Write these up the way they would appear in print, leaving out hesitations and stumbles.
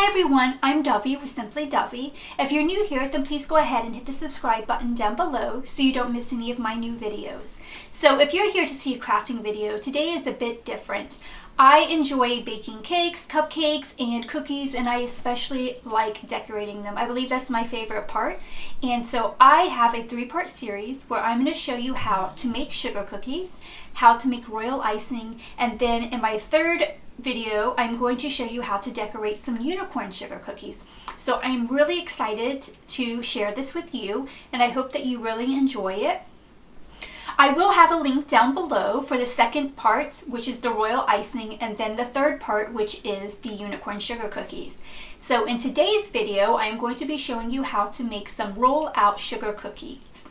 Hi everyone, I'm Dovey with Simply Dovey. If you're new here, then please go ahead and hit the subscribe button down below so you don't miss any of my new videos. So if you're here to see a crafting video, today is a bit different. I enjoy baking cakes, cupcakes, and cookies, and I especially like decorating them. I believe that's my favorite part. And so I have a 3-part series where I'm going to show you how to make sugar cookies, how to make royal icing, and then in my 3rd video, I'm going to show you how to decorate some unicorn sugar cookies. So I'm really excited to share this with you, and I hope that you really enjoy it. I will have a link down below for the 2nd part, which is the royal icing, and then the 3rd part, which is the unicorn sugar cookies. So in today's video, I'm going to be showing you how to make some roll out sugar cookies.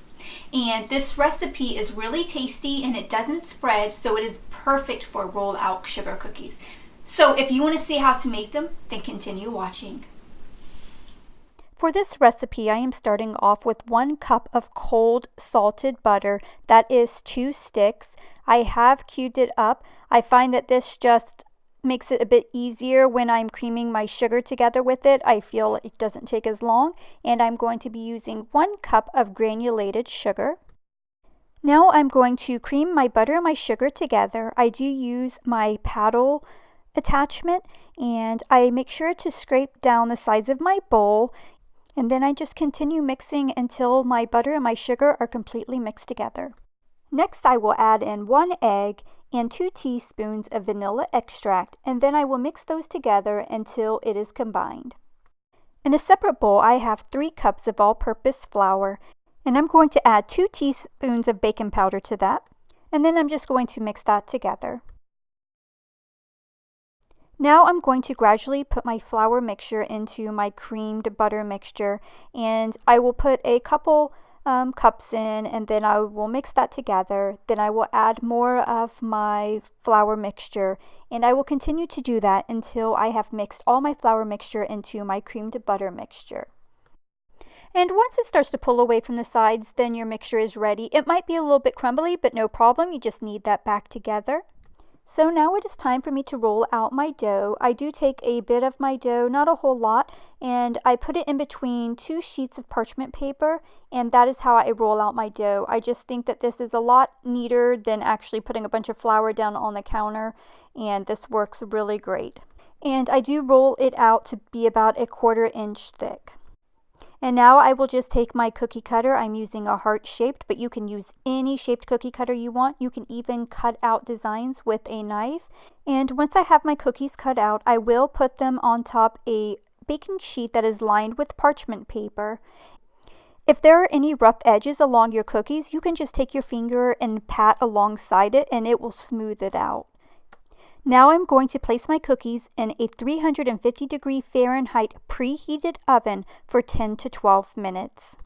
And this recipe is really tasty and it doesn't spread, so it is perfect for roll out sugar cookies. So if you want to see how to make them, then continue watching. For this recipe, I am starting off with 1 cup of cold salted butter. That is 2 sticks. I have cubed it up. I find that this just makes it a bit easier when I'm creaming my sugar together with it. I feel it doesn't take as long. And I'm going to be using 1 cup of granulated sugar. Now I'm going to cream my butter and my sugar together. I do use my paddle attachment, and I make sure to scrape down the sides of my bowl, and then I just continue mixing until my butter and my sugar are completely mixed together. Next, I will add in 1 egg and 2 teaspoons of vanilla extract, and then I will mix those together until it is combined. In a separate bowl, I have 3 cups of all-purpose flour, and I'm going to add 2 teaspoons of baking powder to that, and then I'm just going to mix that together. Now I'm going to gradually put my flour mixture into my creamed butter mixture, and I will put a couple cups in, and then I will mix that together. Then I will add more of my flour mixture, and I will continue to do that until I have mixed all my flour mixture into my creamed butter mixture. And once it starts to pull away from the sides, then your mixture is ready. It might be a little bit crumbly, but no problem. You just knead that back together. So now it is time for me to roll out my dough. I do take a bit of my dough, not a whole lot, and I put it in between 2 sheets of parchment paper, and that is how I roll out my dough. I just think that this is a lot neater than actually putting a bunch of flour down on the counter, and this works really great. And I do roll it out to be about 1/4 inch thick. And now I will just take my cookie cutter. I'm using a heart-shaped, but you can use any shaped cookie cutter you want. You can even cut out designs with a knife. And once I have my cookies cut out, I will put them on top a baking sheet that is lined with parchment paper. If there are any rough edges along your cookies, you can just take your finger and pat alongside it and it will smooth it out. Now I'm going to place my cookies in a 350-degree Fahrenheit preheated oven for 10 to 12 minutes.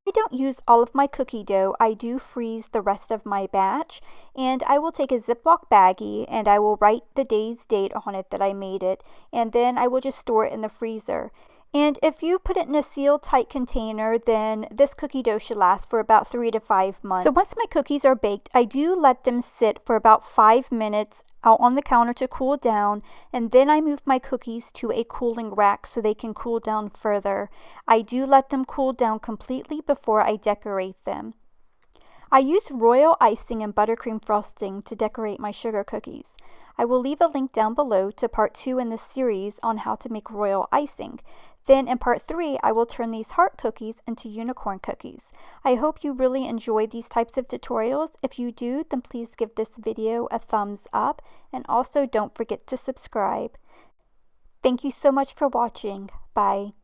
I don't use all of my cookie dough. I do freeze the rest of my batch, and I will take a Ziploc baggie and I will write the day's date on it that I made it, and then I will just store it in the freezer. And if you put it in a sealed tight container, then this cookie dough should last for about 3 to 5 months. So once my cookies are baked, I do let them sit for about 5 minutes out on the counter to cool down, and then I move my cookies to a cooling rack so they can cool down further. I do let them cool down completely before I decorate them. I use royal icing and buttercream frosting to decorate my sugar cookies. I will leave a link down below to part 2 in this series on how to make royal icing. Then in part 3, I will turn these heart cookies into unicorn cookies. I hope you really enjoy these types of tutorials. If you do, then please give this video a thumbs up, and also don't forget to subscribe. Thank you so much for watching. Bye.